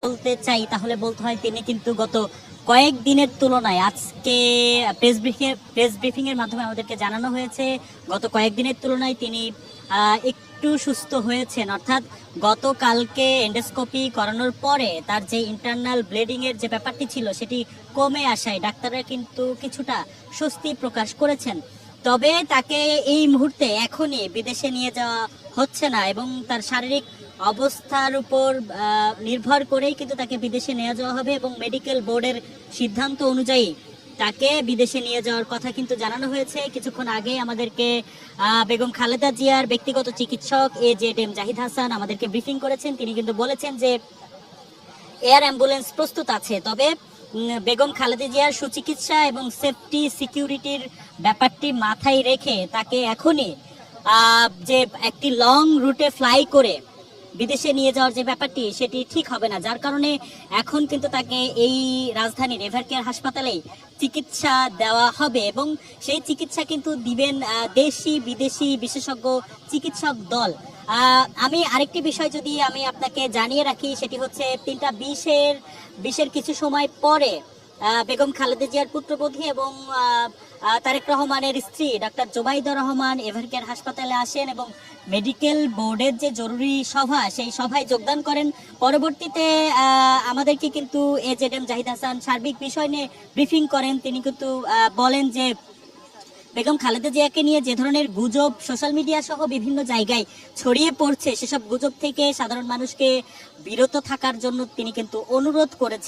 বলতে চাই তাহলে বলতে হয় তিনি কিন্তু গত কয়েক দিনের তুলনায় আজকে প্রেস ব্রিফিং এর মাধ্যমে আমাদেরকে জানানো হয়েছে গত কয়েকদিনের তুলনায় তিনি একটু সুস্থ হয়েছেন, অর্থাৎ গতকালকে এন্ডোস্কোপি করানোর পরে তার যে ইন্টারনাল ব্লিডিং এর যে ব্যাপারটি ছিল সেটি কমে আসায় ডাক্তাররা কিন্তু কিছুটা স্বস্তি প্রকাশ করেছেন। তবে তাকে এই মুহূর্তে এখনই বিদেশে নিয়ে যাওয়া হচ্ছে না এবং তার শারীরিক অবস্থার উপর নির্ভর করেই কিন্তু তাকে বিদেশে নিয়ে যাওয়া হবে এবং মেডিকেল বোর্ডের সিদ্ধান্ত অনুযায়ী তাকে বিদেশে নিয়ে যাওয়ার কথা কিন্তু জানানো হয়েছে। কিছুক্ষণ আগে আমাদেরকে বেগম খালেদা জিয়ার ব্যক্তিগত চিকিৎসক AZM জাহিদ হাসান আমাদেরকে ব্রিফিং করেছেন। তিনি কিন্তু বলেছেন যে এয়ার অ্যাম্বুলেন্স প্রস্তুত আছে, তবে বেগম খালেদা জিয়ার সুচিকিৎসা এবং সেফটি সিকিউরিটির ব্যাপারটি মাথায় রেখে তাকে এখনই যে একটি লং রুটে ফ্লাই করে বিদেশে নিয়ে যাওয়ার যে ব্যাপারটি সেটি ঠিক হবে না, যার কারণে এখন কিন্তু তাকে এই রাজধানীর এভারকেয়ার হাসপাতালেই চিকিৎসা দেওয়া হবে এবং সেই চিকিৎসা কিন্তু দিবেন দেশি বিদেশি বিশেষজ্ঞ চিকিৎসক দল। আমি আরেকটি বিষয় যদি আমি আপনাকে জানিয়ে রাখি, সেটি হচ্ছে 3:20-এর কিছু সময় পরে বেগম খালেদা জিয়ার পুত্রবধূ এবং তারেক রহমানের স্ত্রী ডাক্তার জোবাইদা রহমান এভারকেয়ার হাসপাতালে আসেন এবং মেডিকেল বোর্ডের যে জরুরি সভা সেই সভায় যোগদান করেন। পরবর্তীতে আমাদেরকে কিন্তু AZM জাহিদ হাসান সার্বিক বিষয় নিয়ে ব্রিফিং করেন। তিনি কিন্তু বলেন যে বেগম খালেদা জিয়াকে নিয়ে যে ধরনের গুজব সোশ্যাল মিডিয়া সহ বিভিন্ন জায়গায় ছড়িয়ে পড়ছে সেসব গুজব থেকে সাধারণ মানুষকে বিরত থাকার জন্য তিনি কিন্তু অনুরোধ করেছেন।